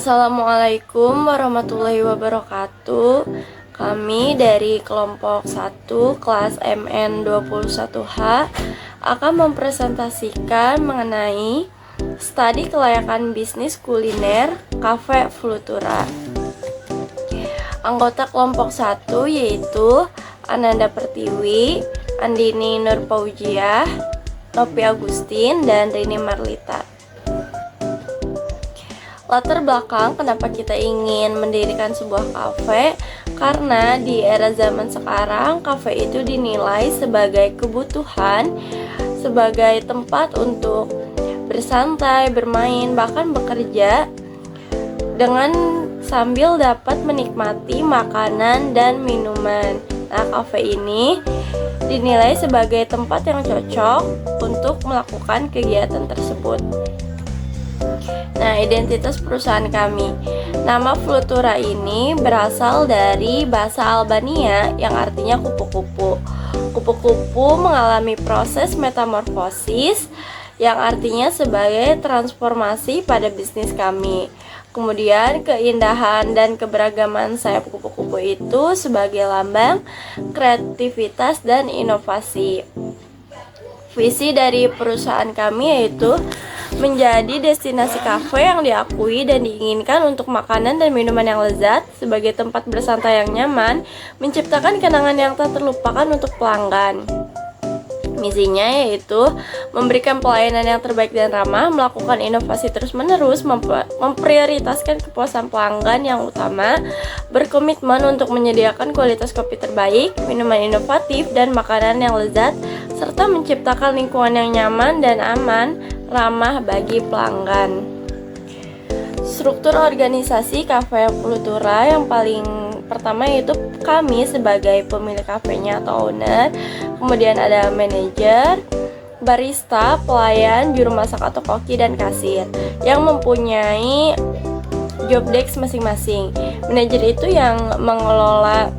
Assalamualaikum warahmatullahi wabarakatuh. Kami dari kelompok 1 kelas MN21H akan mempresentasikan mengenai studi kelayakan bisnis kuliner Cafe Flutura. Anggota kelompok 1 yaitu Ananda Pertiwi, Andini Nurpaujiah, Novi Agustin, dan Rini Marlita. Latar belakang kenapa kita ingin mendirikan sebuah kafe, karena di era zaman sekarang kafe itu dinilai sebagai kebutuhan, sebagai tempat untuk bersantai, bermain, bahkan bekerja dengan sambil dapat menikmati makanan dan minuman. Nah, kafe ini dinilai sebagai tempat yang cocok untuk melakukan kegiatan tersebut. Nah, identitas perusahaan kami. Nama Flutura ini berasal dari bahasa Albania yang artinya kupu-kupu. Kupu-kupu mengalami proses metamorfosis yang artinya sebagai transformasi pada bisnis kami. Kemudian keindahan dan keberagaman sayap kupu-kupu itu sebagai lambang kreativitas dan inovasi. Visi dari perusahaan kami yaitu menjadi destinasi kafe yang diakui dan diinginkan untuk makanan dan minuman yang lezat, sebagai tempat bersantai yang nyaman, menciptakan kenangan yang tak terlupakan untuk pelanggan. Misinya yaitu memberikan pelayanan yang terbaik dan ramah, melakukan inovasi terus-menerus, memprioritaskan kepuasan pelanggan yang utama, berkomitmen untuk menyediakan kualitas kopi terbaik, minuman inovatif, dan makanan yang lezat, serta menciptakan lingkungan yang nyaman dan aman, ramah bagi pelanggan. Struktur organisasi Cafe Flutura yang paling pertama yaitu kami sebagai pemilik kafenya atau owner, kemudian ada manajer, barista, pelayan, juru masak atau koki, dan kasir yang mempunyai job desk masing-masing. Manajer itu yang mengelola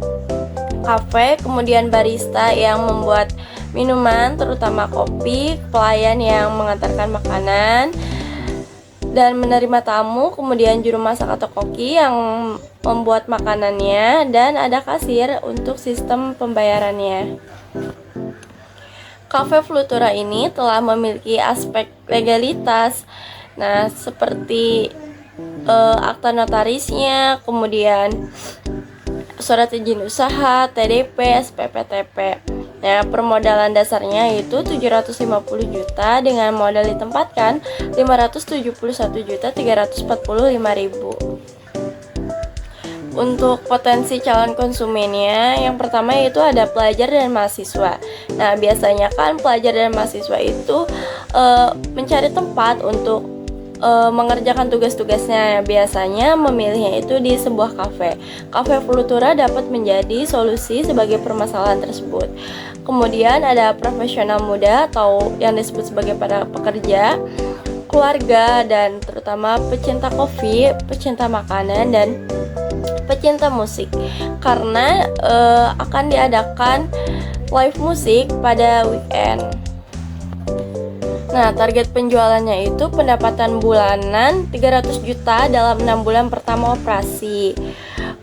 kafe, kemudian barista yang membuat minuman terutama kopi, pelayan yang mengantarkan makanan dan menerima tamu, kemudian juru masak atau koki yang membuat makanannya, dan ada kasir untuk sistem pembayarannya. Cafe Flutura ini telah memiliki aspek legalitas, nah seperti akta notarisnya, kemudian surat izin usaha, TDP, SPPTP. Nah, permodalan dasarnya itu 750 juta dengan modal ditempatkan 571.345.000. Untuk potensi calon konsumennya, yang pertama yaitu ada pelajar dan mahasiswa. Nah, biasanya kan pelajar dan mahasiswa itu mencari tempat untuk mengerjakan tugas-tugasnya, biasanya memilihnya itu di sebuah kafe. Cafe Flutura dapat menjadi solusi sebagai permasalahan tersebut. Kemudian ada profesional muda atau yang disebut sebagai para pekerja, keluarga, dan terutama pecinta kopi, pecinta makanan, dan pecinta musik, karena akan diadakan live musik pada weekend. Nah, target penjualannya itu pendapatan bulanan 300 juta dalam 6 bulan pertama operasi.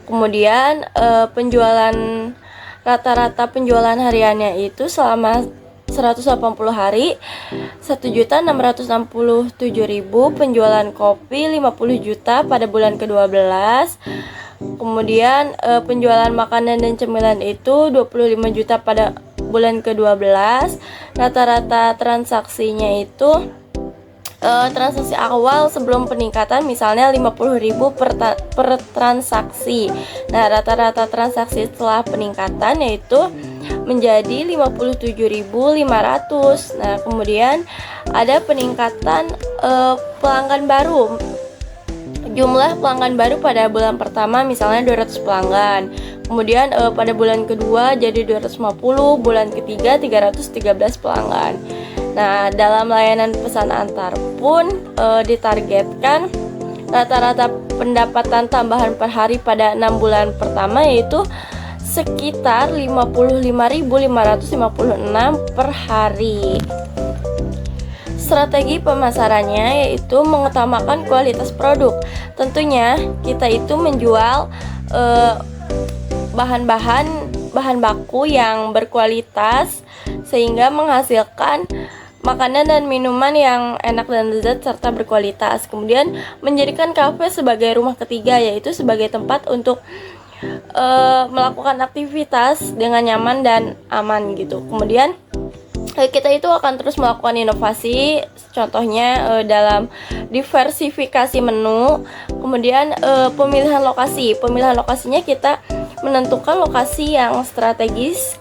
Kemudian rata-rata penjualan hariannya itu selama 180 hari 1.667.000, penjualan kopi 50 juta pada bulan ke-12. Kemudian penjualan makanan dan cemilan itu 25 juta pada bulan ke-12. Rata-rata transaksinya itu transaksi awal sebelum peningkatan misalnya 50.000 per transaksi. Nah, rata-rata transaksi setelah peningkatan yaitu menjadi 57.500. Nah, kemudian ada peningkatan pelanggan baru. Jumlah pelanggan baru pada bulan pertama misalnya 200 pelanggan. Kemudian pada bulan kedua jadi 250, bulan ketiga 313 pelanggan. Nah, dalam layanan pesan antar pun ditargetkan rata-rata pendapatan tambahan per hari pada 6 bulan pertama yaitu sekitar 55.556 per hari. Strategi pemasarannya yaitu mengutamakan kualitas produk. Tentunya kita itu menjual bahan baku yang berkualitas sehingga menghasilkan makanan dan minuman yang enak dan lezat serta berkualitas. Kemudian menjadikan kafe sebagai rumah ketiga, yaitu sebagai tempat untuk melakukan aktivitas dengan nyaman dan aman gitu. Kemudian kita itu akan terus melakukan inovasi, contohnya dalam diversifikasi menu. Kemudian pemilihan lokasinya kita menentukan lokasi yang strategis.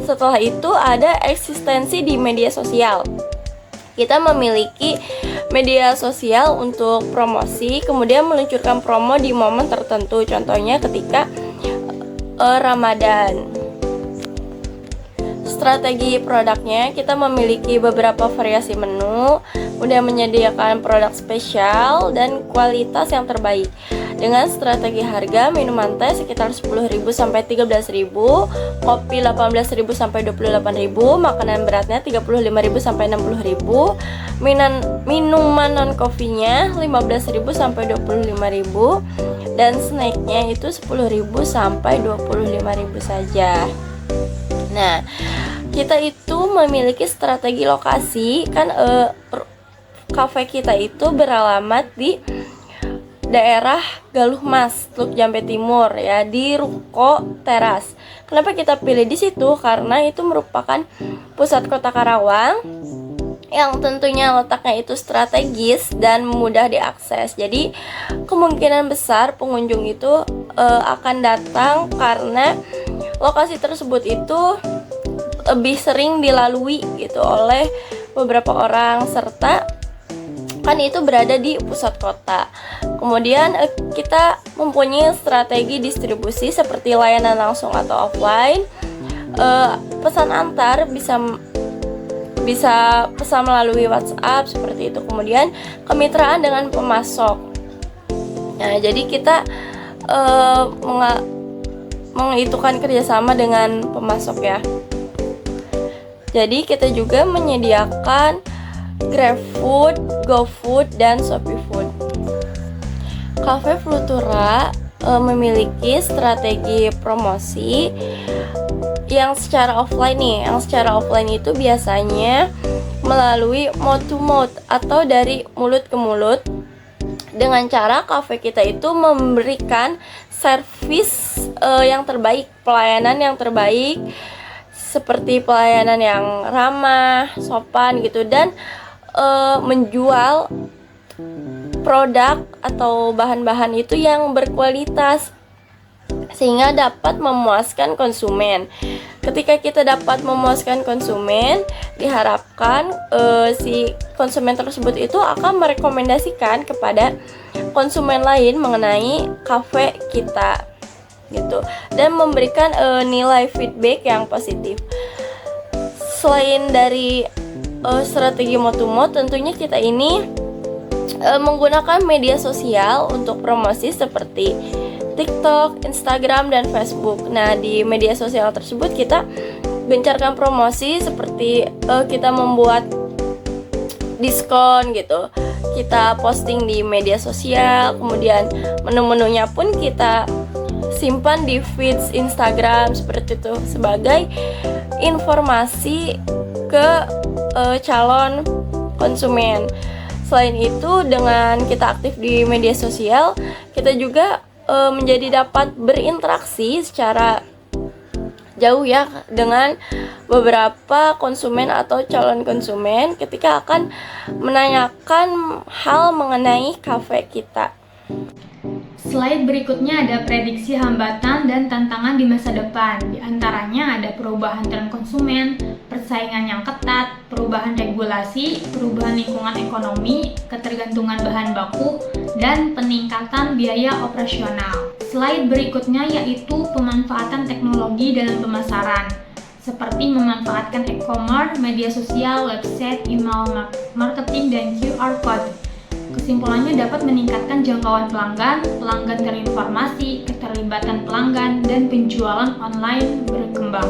Setelah itu ada eksistensi di media sosial. Kita memiliki media sosial untuk promosi, kemudian meluncurkan promo di momen tertentu, contohnya ketika Ramadan. Strategi produknya, kita memiliki beberapa variasi menu, kemudian menyediakan produk spesial dan kualitas yang terbaik. Dengan strategi harga, minuman teh sekitar 10.000 sampai 13.000, kopi 18.000 sampai 28.000, makanan beratnya 35.000 sampai 60.000, minuman non kopinya 15.000 sampai 25.000, dan snacknya itu 10.000 sampai 25.000 saja. Nah, kita itu memiliki strategi lokasi, kan kafe kita itu beralamat di daerah Galuh Mas, Teluk Jambe Timur ya, di Ruko Teras. Kenapa kita pilih di situ? Karena itu merupakan pusat kota Karawang yang tentunya letaknya itu strategis dan mudah diakses. Jadi kemungkinan besar pengunjung itu akan datang karena lokasi tersebut itu lebih sering dilalui gitu oleh beberapa orang, serta kan itu berada di pusat kota. Kemudian kita mempunyai strategi distribusi seperti layanan langsung atau offline. Pesan antar bisa pesan melalui WhatsApp seperti itu. Kemudian kemitraan dengan pemasok. Nah, jadi kita mengitukan kerjasama dengan pemasok ya. Jadi kita juga menyediakan GrabFood, GoFood, dan ShopeeFood. Cafe Flutura memiliki strategi promosi yang secara offline nih. Yang secara offline itu biasanya melalui mouth to mouth atau dari mulut ke mulut, dengan cara kafe kita itu memberikan servis yang terbaik, pelayanan yang terbaik, seperti pelayanan yang ramah, sopan gitu, dan menjual produk atau bahan-bahan itu yang berkualitas sehingga dapat memuaskan konsumen. Ketika kita dapat memuaskan konsumen, diharapkan si konsumen tersebut itu akan merekomendasikan kepada konsumen lain mengenai kafe kita gitu, dan memberikan nilai feedback yang positif. Selain dari strategi mouth to mouth, tentunya kita ini menggunakan media sosial untuk promosi seperti TikTok, Instagram, dan Facebook. Nah, di media sosial tersebut kita gencarkan promosi seperti kita membuat diskon gitu. Kita posting di media sosial, kemudian menu-menunya pun kita simpan di feeds Instagram seperti itu sebagai informasi ke calon konsumen. Selain itu, dengan kita aktif di media sosial, kita juga menjadi dapat berinteraksi secara jauh ya dengan beberapa konsumen atau calon konsumen ketika akan menanyakan hal mengenai kafe kita. Slide berikutnya ada prediksi hambatan dan tantangan di masa depan. Di antaranya ada perubahan tren konsumen, persaingan yang ketat, perubahan regulasi, perubahan lingkungan ekonomi, ketergantungan bahan baku, dan peningkatan biaya operasional. Slide berikutnya yaitu pemanfaatan teknologi dalam pemasaran, seperti memanfaatkan e-commerce, media sosial, website, email marketing, dan QR code. Kesimpulannya dapat meningkatkan jangkauan pelanggan, pelanggan terinformasi, keterlibatan pelanggan, dan penjualan online berkembang.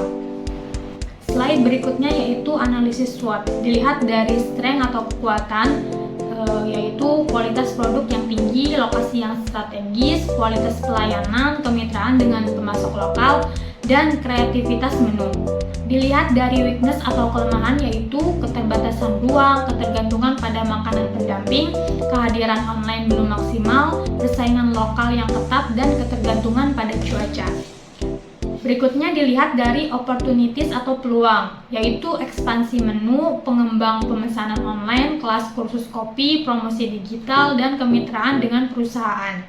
Slide berikutnya yaitu analisis SWOT. Dilihat dari strength atau kekuatan, yaitu kualitas produk yang tinggi, lokasi yang strategis, kualitas pelayanan, kemitraan dengan pemasok lokal, dan kreativitas menu. Dilihat dari weakness atau kelemahan, yaitu keterbatasan ruang, ketergantungan pada makanan pendamping, kehadiran online belum maksimal, persaingan lokal yang ketat, dan ketergantungan pada cuaca. Berikutnya dilihat dari opportunities atau peluang, yaitu ekspansi menu, pengembang pemesanan online, kelas kursus kopi, promosi digital, dan kemitraan dengan perusahaan.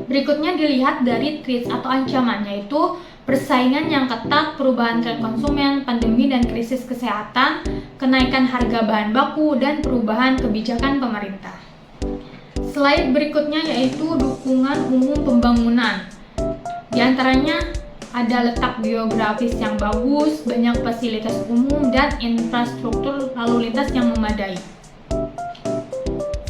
Berikutnya dilihat dari threats atau ancaman, yaitu persaingan yang ketat, perubahan tren konsumen, pandemi dan krisis kesehatan, kenaikan harga bahan baku, dan perubahan kebijakan pemerintah. Slide berikutnya yaitu dukungan umum pembangunan. Di antaranya ada letak geografis yang bagus, banyak fasilitas umum, dan infrastruktur lalu lintas yang memadai.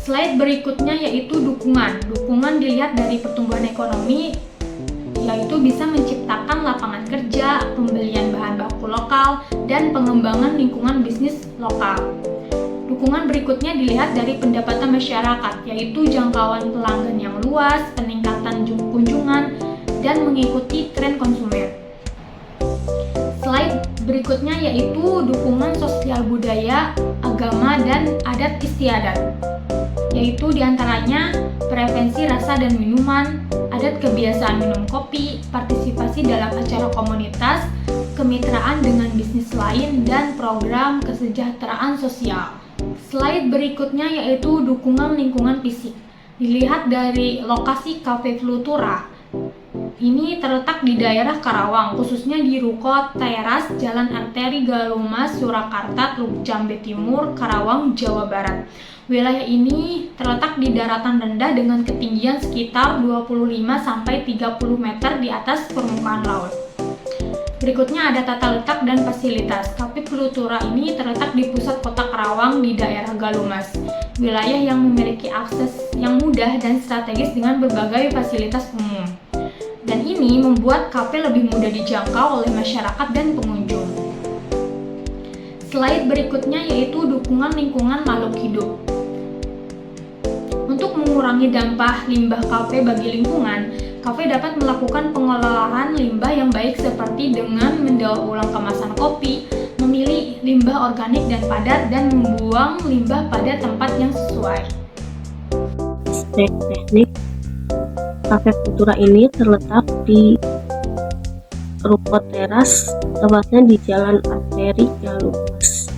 Slide berikutnya yaitu dukungan. Dukungan dilihat dari pertumbuhan ekonomi, yaitu bisa menciptakan lapangan kerja, pembelian bahan baku lokal, dan pengembangan lingkungan bisnis lokal. Dukungan berikutnya dilihat dari pendapatan masyarakat, yaitu jangkauan pelanggan yang luas, peningkatan kunjungan, dan mengikuti tren konsumen. Slide berikutnya yaitu dukungan sosial budaya, agama, dan adat istiadat, yaitu diantaranya prevensi rasa dan minuman, adat kebiasaan minum kopi, partisipasi dalam acara komunitas, kemitraan dengan bisnis lain, dan program kesejahteraan sosial. Slide berikutnya yaitu dukungan lingkungan fisik. Dilihat dari lokasi Cafe Flutura. Ini terletak di daerah Karawang, khususnya di Ruko Teras, Jalan Arteri Galumas, Surakarta, Teluk Jambe Timur, Karawang, Jawa Barat. Wilayah ini terletak di daratan rendah dengan ketinggian sekitar 25-30 meter di atas permukaan laut. Berikutnya ada tata letak dan fasilitas. Cafe Flutura ini terletak di pusat kota Karawang di daerah Galumas, wilayah yang memiliki akses yang mudah dan strategis dengan berbagai fasilitas umum. Dan ini membuat kafe lebih mudah dijangkau oleh masyarakat dan pengunjung. Slide berikutnya yaitu dukungan lingkungan makhluk hidup. Untuk mengurangi dampak limbah kafe bagi lingkungan, kafe dapat melakukan pengelolaan limbah yang baik seperti dengan mendaur ulang kemasan kopi, memilih limbah organik dan padat, dan membuang limbah pada tempat yang sesuai. Spek teknik, Cafe Flutura ini terletak di Ruko Teras, tepatnya di Jalan Arteri Galumas.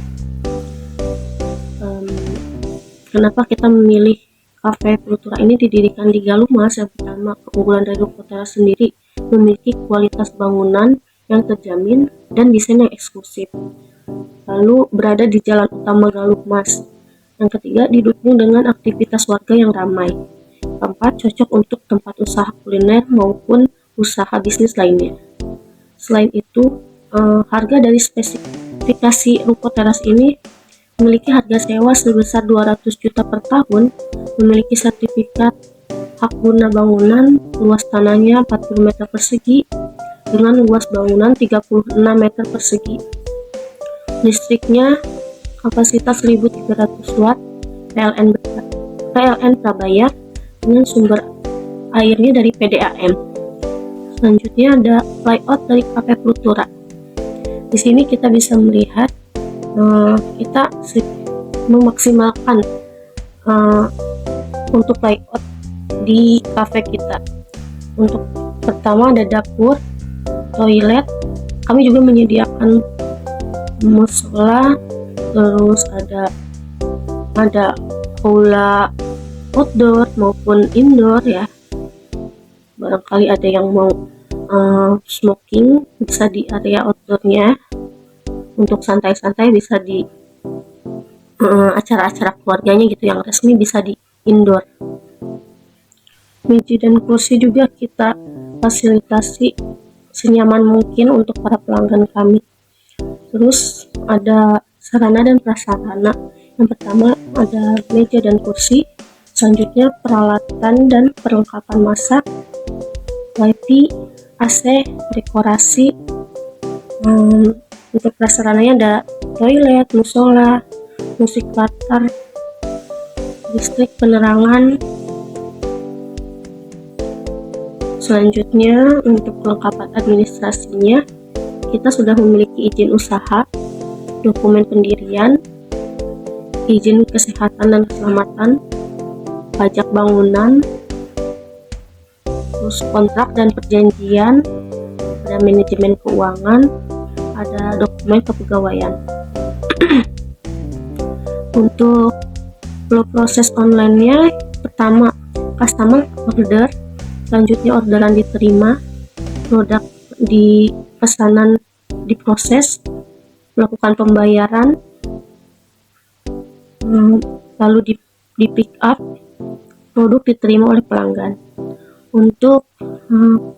Kenapa kita memilih Cafe Flutura ini didirikan di Galumas? Yang pertama, keunggulan dari Ruko Teras sendiri memiliki kualitas bangunan yang terjamin dan desain yang eksklusif. Lalu berada di jalan utama Galumas. Yang ketiga, didukung dengan aktivitas warga yang ramai. Keempat, cocok untuk tempat usaha kuliner maupun usaha bisnis lainnya. Selain itu, harga dari spesifikasi Ruko Teras ini memiliki harga sewa sebesar 200 juta per tahun, memiliki sertifikat hak guna bangunan, luas tanahnya 40 meter persegi, dengan luas bangunan 36 meter persegi. Listriknya kapasitas 1300 watt, PLN prabayar, dengan sumber airnya dari PDAM. Selanjutnya ada layout dari Cafe Flutura. Di sini kita bisa melihat kita memaksimalkan untuk layout di cafe kita. Untuk pertama ada dapur, toilet. Kami juga menyediakan musola, terus ada aula outdoor maupun indoor ya. Barangkali ada yang mau smoking, bisa di area outdoornya. Untuk santai-santai bisa di acara-acara keluarganya gitu, yang resmi bisa di indoor. Meja dan kursi juga kita fasilitasi senyaman mungkin untuk para pelanggan kami. Terus ada sarana dan prasarana. Yang pertama ada meja dan kursi. Selanjutnya peralatan dan perlengkapan masak, wifi, AC, dekorasi, Untuk prasarananya ada toilet, musola, musik latar, listrik, penerangan. Selanjutnya, untuk kelengkapan administrasinya, kita sudah memiliki izin usaha, dokumen pendirian, izin kesehatan dan keselamatan, pajak bangunan, terus kontrak dan perjanjian, ada manajemen keuangan, ada dokumen kepegawaian. Untuk proses online-nya, pertama customer order, selanjutnya orderan diterima, produk di pesanan diproses, melakukan pembayaran, lalu di pick up, produk diterima oleh pelanggan. Untuk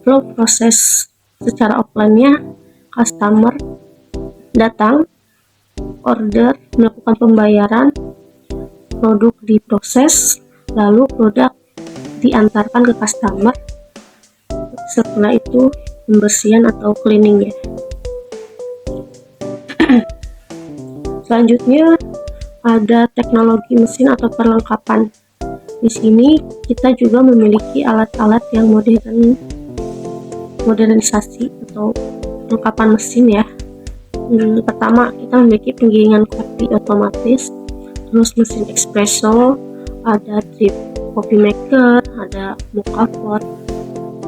flow proses secara offline-nya, customer datang, order, melakukan pembayaran, produk diproses, lalu produk diantarkan ke customer. Setelah itu pembersihan atau cleaning ya. Selanjutnya ada teknologi mesin atau perlengkapan. Di sini kita juga memiliki alat-alat yang modernisasi atau perlengkapan mesin ya. Pertama, kita memiliki penggilingan kopi otomatis, terus mesin espresso, ada drip coffee maker, ada mocha pot,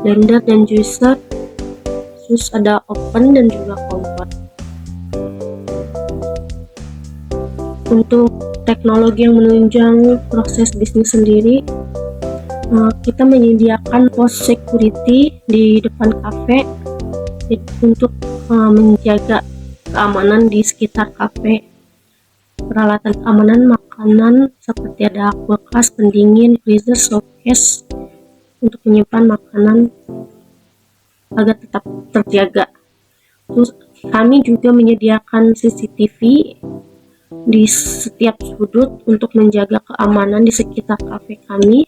blender dan juicer, terus ada oven dan juga kompor. Untuk teknologi yang menunjang proses bisnis sendiri, kita menyediakan pos security di depan kafe untuk menjaga keamanan di sekitar kafe. Peralatan keamanan makanan seperti ada kulkas, pendingin, freezer, showcase untuk menyimpan makanan agar tetap terjaga. Terus kami juga menyediakan CCTV di setiap sudut untuk menjaga keamanan di sekitar kafe kami.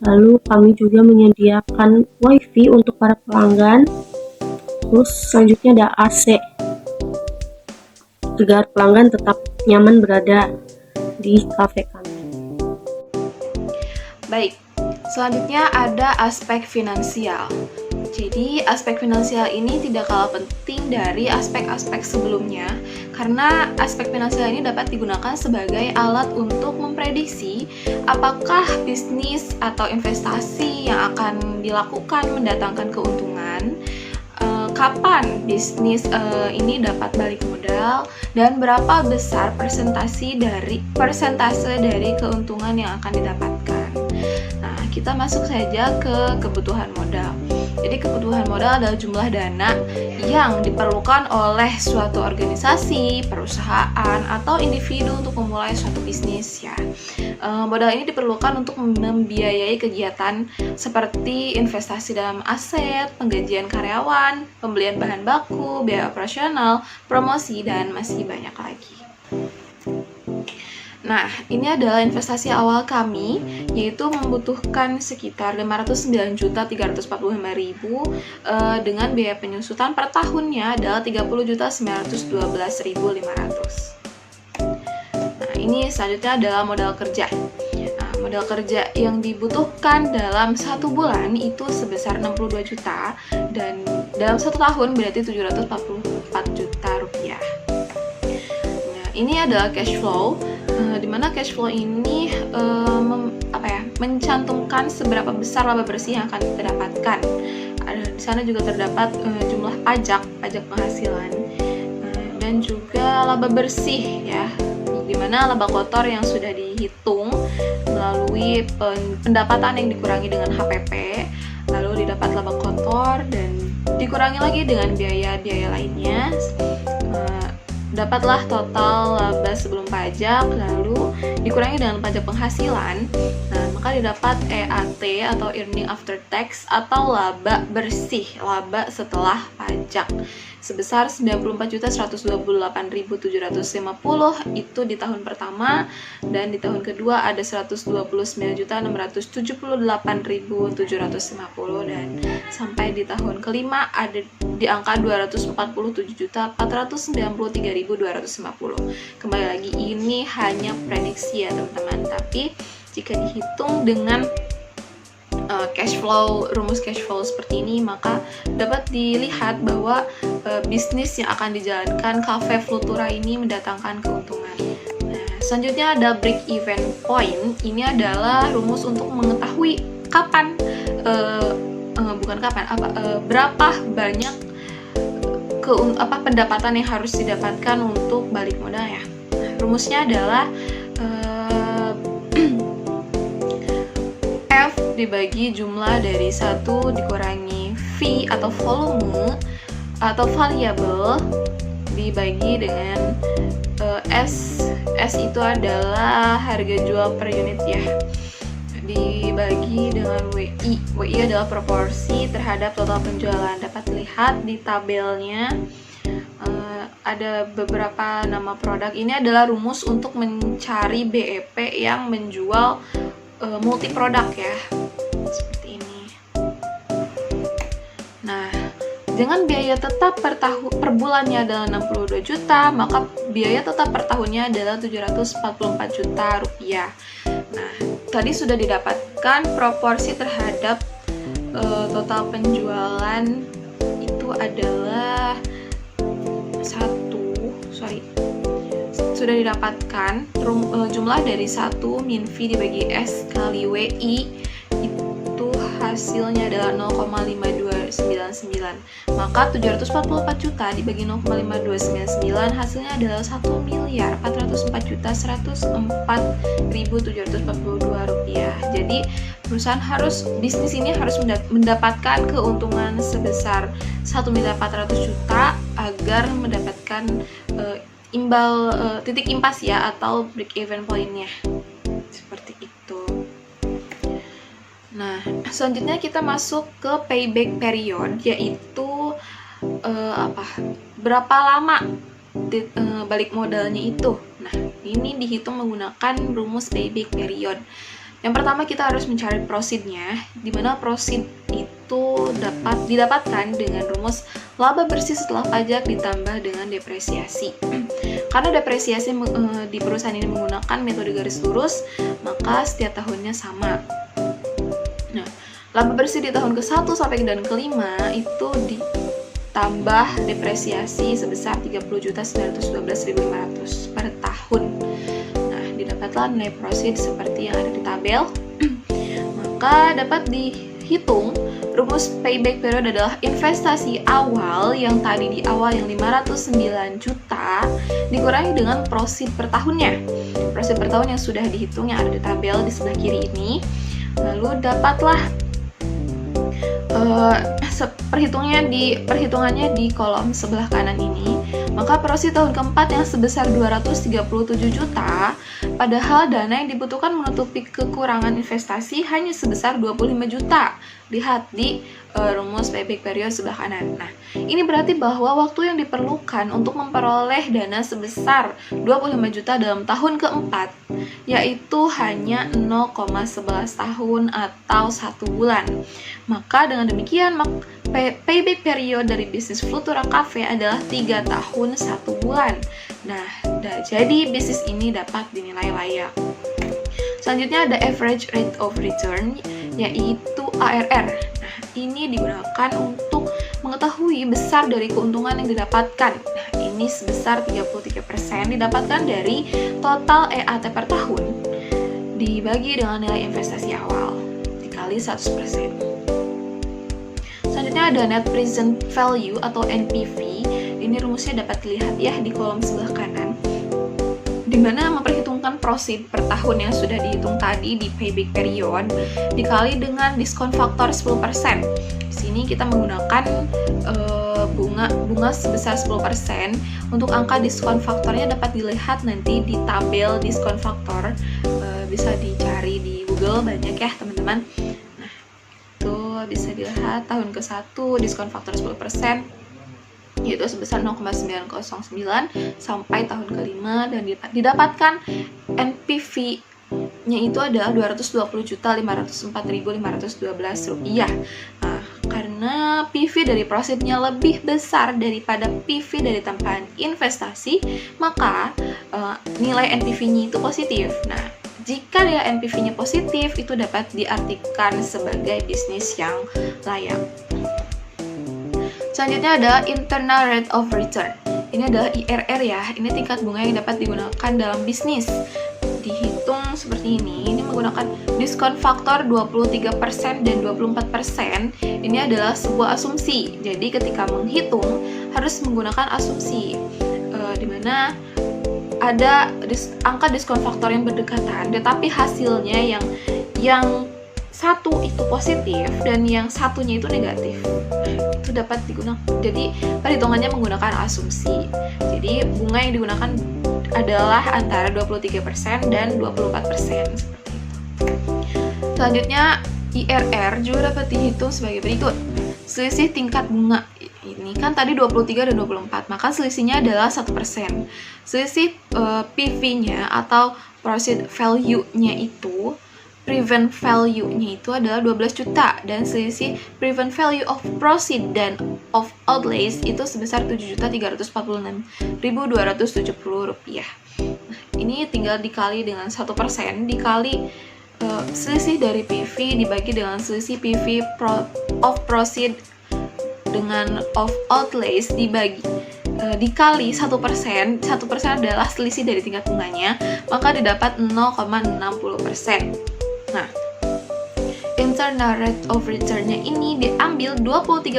Lalu kami juga menyediakan wifi untuk para pelanggan. Terus selanjutnya ada AC agar pelanggan tetap nyaman berada di kafe kami. Baik, selanjutnya ada aspek finansial. Jadi aspek finansial ini tidak kalah penting dari aspek-aspek sebelumnya, karena aspek finansial ini dapat digunakan sebagai alat untuk memprediksi apakah bisnis atau investasi yang akan dilakukan mendatangkan keuntungan, kapan bisnis ini dapat balik modal, dan berapa besar persentase dari keuntungan yang akan didapatkan. Nah, kita masuk saja ke kebutuhan modal. Jadi kebutuhan modal adalah jumlah dana yang diperlukan oleh suatu organisasi, perusahaan, atau individu untuk memulai suatu bisnis ya. Modal ini diperlukan untuk membiayai kegiatan seperti investasi dalam aset, penggajian karyawan, pembelian bahan baku, biaya operasional, promosi, dan masih banyak lagi. Nah, ini adalah investasi awal kami, yaitu membutuhkan sekitar 509.345.000 dengan biaya penyusutan per tahunnya adalah 30.912.500. Nah, ini selanjutnya adalah modal kerja. Nah, modal kerja yang dibutuhkan dalam 1 bulan itu sebesar 62 juta, dan dalam 1 tahun berarti 744 juta rupiah. Nah, ini adalah cash flow, di mana cash flow ini mencantumkan seberapa besar laba bersih yang akan kita dapatkan. Di sana juga terdapat jumlah pajak penghasilan, dan juga laba bersih ya, di mana laba kotor yang sudah dihitung melalui pendapatan yang dikurangi dengan HPP, lalu didapat laba kotor dan dikurangi lagi dengan biaya-biaya lainnya. Dapatlah total laba sebelum pajak, lalu dikurangi dengan pajak penghasilan. Nah, maka didapat EAT atau earning after tax atau laba bersih, laba setelah pajak. sebesar 94.128.750 itu di tahun pertama, dan di tahun kedua ada 129.678.750, dan sampai di tahun kelima ada di angka 247.493.250. Kembali lagi, ini hanya prediksi ya teman-teman, tapi jika dihitung dengan rumus cash flow seperti ini, maka dapat dilihat bahwa bisnis yang akan dijalankan Cafe Flutura ini mendatangkan keuntungan. Nah, selanjutnya ada break even point. Ini adalah rumus untuk mengetahui berapa banyak pendapatan yang harus didapatkan untuk balik modal ya. Nah, rumusnya adalah F dibagi jumlah dari 1 dikurangi V atau volume atau variabel dibagi dengan S itu adalah harga jual per unit ya, dibagi dengan WI adalah proporsi terhadap total penjualan. Dapat dilihat di tabelnya ada beberapa nama produk. Ini adalah rumus untuk mencari BEP yang menjual multi produk ya, seperti ini. Nah, dengan biaya tetap per bulannya adalah 62 juta, maka biaya tetap per tahunnya adalah 744 juta rupiah. Nah, tadi sudah didapatkan proporsi terhadap total penjualan itu adalah sudah didapatkan jumlah dari 1 min V dibagi S kali WI itu hasilnya adalah 0,5299. Maka 744 juta dibagi 0,5299 hasilnya adalah 1.401.104.742 rupiah. Jadi perusahaan bisnis ini harus mendapatkan keuntungan sebesar 1.400.000.000 agar mendapatkan titik impas ya, atau break even point-nya. Seperti itu. Nah, selanjutnya kita masuk ke payback period, yaitu berapa lama balik modalnya itu. Nah, ini dihitung menggunakan rumus payback period. Yang pertama kita harus mencari proceed-nya, di mana proceed itu dapat didapatkan dengan rumus laba bersih setelah pajak ditambah dengan depresiasi. Karena depresiasi di perusahaan ini menggunakan metode garis lurus, maka setiap tahunnya sama. Nah, laba bersih di tahun ke-1 sampai dan ke-5 itu ditambah depresiasi sebesar 30.912.500 per tahun. Dapatlah nilai proceed seperti yang ada di tabel. Maka dapat dihitung rumus payback period adalah investasi awal yang tadi di awal yang 509 juta dikurangi dengan proceed per tahunnya. Proceed per tahun yang sudah dihitung yang ada di tabel di sebelah kiri ini. Lalu dapatlah perhitungannya di kolom sebelah kanan ini. Maka proceed tahun keempat yang sebesar 237 juta, padahal dana yang dibutuhkan menutupi kekurangan investasi hanya sebesar 25 juta. Lihat di rumus payback period sebelah kanan. Nah, ini berarti bahwa waktu yang diperlukan untuk memperoleh dana sebesar 25 juta dalam tahun keempat yaitu hanya 0,11 tahun atau 1 bulan. Maka dengan demikian payback period dari bisnis Flutura Cafe adalah 3 tahun 1 bulan. Nah, jadi bisnis ini dapat dinilai layak. Selanjutnya ada average rate of return, yaitu ARR. Nah, ini digunakan untuk mengetahui besar dari keuntungan yang didapatkan. Nah, ini sebesar 33% didapatkan dari total EAT per tahun dibagi dengan nilai investasi awal dikali 100%. Selanjutnya ada net present value atau NPV. Ini rumusnya dapat dilihat ya di kolom sebelah kanan, di mana memperhitungkan proceed per tahun yang sudah dihitung tadi di payback period dikali dengan diskon faktor 10%. Di sini kita menggunakan bunga sebesar 10%. Untuk angka diskon faktornya dapat dilihat nanti di tabel diskon faktor, bisa dicari di Google, banyak ya teman-teman. Nah, itu bisa dilihat tahun ke-1 diskon faktor 10%. yaitu sebesar 0,909 sampai tahun kelima, dan didapatkan NPV-nya itu adalah Rp220.504.512. Nah, karena PV dari profitnya lebih besar daripada PV dari tambahan investasi, maka nilai NPV-nya itu positif. Nah, jika nilai NPV-nya positif, itu dapat diartikan sebagai bisnis yang layak. Selanjutnya ada internal rate of return. Ini adalah IRR ya. Ini tingkat bunga yang dapat digunakan dalam bisnis. Dihitung seperti ini. Ini menggunakan diskon faktor 23% dan 24%. Ini adalah sebuah asumsi. Jadi ketika menghitung harus menggunakan asumsi, di mana ada angka diskon faktor yang berdekatan, tetapi hasilnya yang satu itu positif dan yang satunya itu negatif. Itu dapat digunakan. Jadi perhitungannya menggunakan asumsi. Jadi bunga yang digunakan adalah antara 23% dan 24%, seperti itu. Selanjutnya IRR juga dapat dihitung sebagai berikut. Selisih tingkat bunga. Ini kan tadi 23 dan 24, maka selisihnya adalah 1%. Selisih PV-nya atau proceed value-nya itu, prevent value-nya itu adalah 12 juta, dan selisih prevent value of proceed dan of outlays itu sebesar Rp7.346.270. Nah, ini tinggal dikali dengan 1%, dikali selisih dari PV dibagi dengan selisih PV of proceed dengan of outlays dikali 1%. 1% adalah selisih dari tingkat bunganya, maka didapat 0,60%. Nah, internal rate of return-nya ini diambil 23%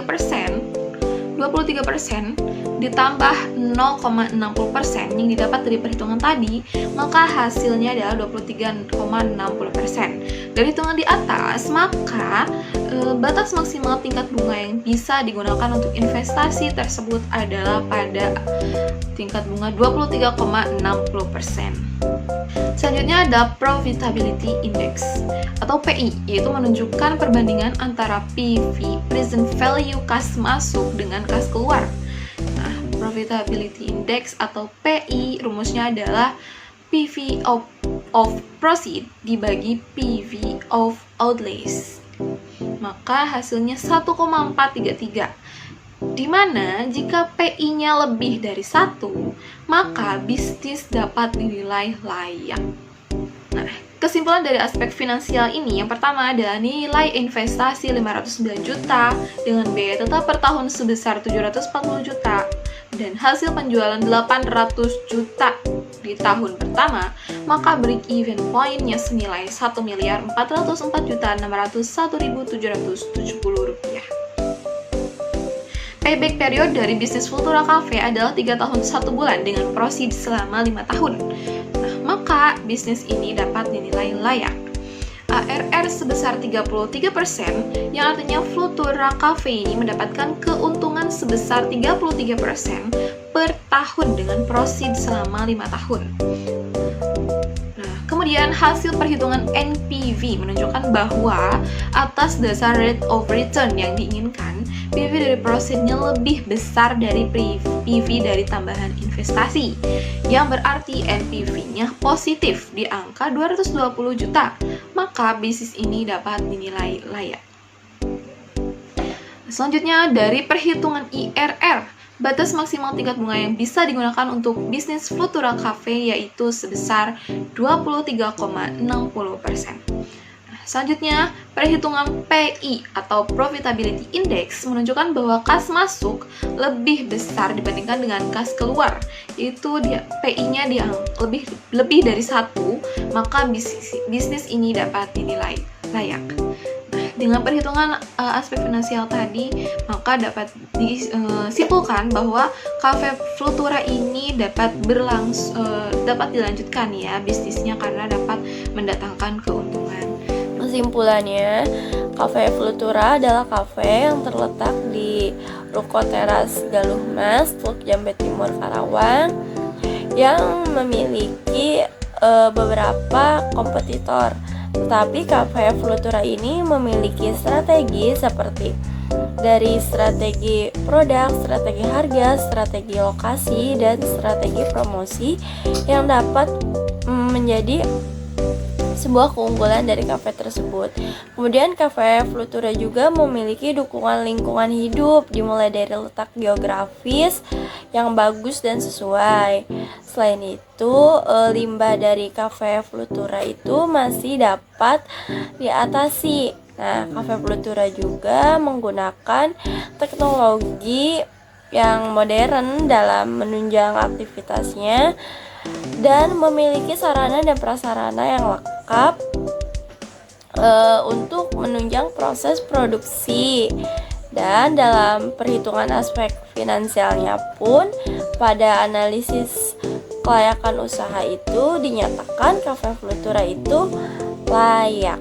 ditambah 0,60% yang didapat dari perhitungan tadi, maka hasilnya adalah 23,60%. Dari hitungan di atas, maka batas maksimal tingkat bunga yang bisa digunakan untuk investasi tersebut adalah pada tingkat bunga 23,60%. Selanjutnya ada Profitability Index atau PI, yaitu menunjukkan perbandingan antara PV present value kas masuk dengan kas keluar. Nah, Profitability Index atau PI rumusnya adalah PV of proceed dibagi PV of outlays. Maka hasilnya 1,433. Di mana jika PI-nya lebih dari 1, maka bisnis dapat dinilai layak. Nah, kesimpulan dari aspek finansial ini, yang pertama adalah nilai investasi 509 juta dengan biaya tetap per tahun sebesar 740 juta dan hasil penjualan 800 juta di tahun pertama, maka break even point-nya senilai Rp1.404.601.770. Payback period dari bisnis Futura Cafe adalah 3 tahun 1 bulan dengan proceed selama 5 tahun. Nah, maka bisnis ini dapat dinilai layak. ARR sebesar 33%, yang artinya Futura Cafe ini mendapatkan keuntungan sebesar 33% per tahun dengan proceed selama 5 tahun. Nah, kemudian hasil perhitungan NPV menunjukkan bahwa atas dasar rate of return yang diinginkan, PV dari proceed-nya lebih besar dari PV dari tambahan investasi, yang berarti NPV-nya positif di angka 220 juta, maka bisnis ini dapat dinilai layak. Selanjutnya, dari perhitungan IRR, batas maksimal tingkat bunga yang bisa digunakan untuk bisnis Futura Cafe yaitu sebesar 23,60%. Selanjutnya, perhitungan PI atau Profitability Index menunjukkan bahwa kas masuk lebih besar dibandingkan dengan kas keluar, yaitu PI-nya lebih dari 1, maka bisnis ini dapat dinilai layak. Nah, dengan perhitungan aspek finansial tadi, maka dapat disimpulkan bahwa Cafe Futura ini dapat dilanjutkan ya bisnisnya karena dapat mendatangkan keuntungan. Kesimpulannya, Cafe Futura adalah kafe yang terletak di Ruko Teras Galuh Mas, Teluk Jambe Timur, Karawang, yang memiliki beberapa kompetitor. Tetapi Cafe Futura ini memiliki strategi seperti dari strategi produk, strategi harga, strategi lokasi, dan strategi promosi yang dapat menjadi sebuah keunggulan dari kafe tersebut. Kemudian Cafe Flutura juga memiliki dukungan lingkungan hidup, dimulai dari letak geografis yang bagus dan sesuai. Selain itu, limbah dari Cafe Flutura itu masih dapat diatasi. Nah, Cafe Flutura juga menggunakan teknologi yang modern dalam menunjang aktivitasnya dan memiliki sarana dan prasarana yang lengkap untuk menunjang proses produksi. Dan dalam perhitungan aspek finansialnya pun, pada analisis kelayakan usaha itu dinyatakan Cafe Flutura itu layak.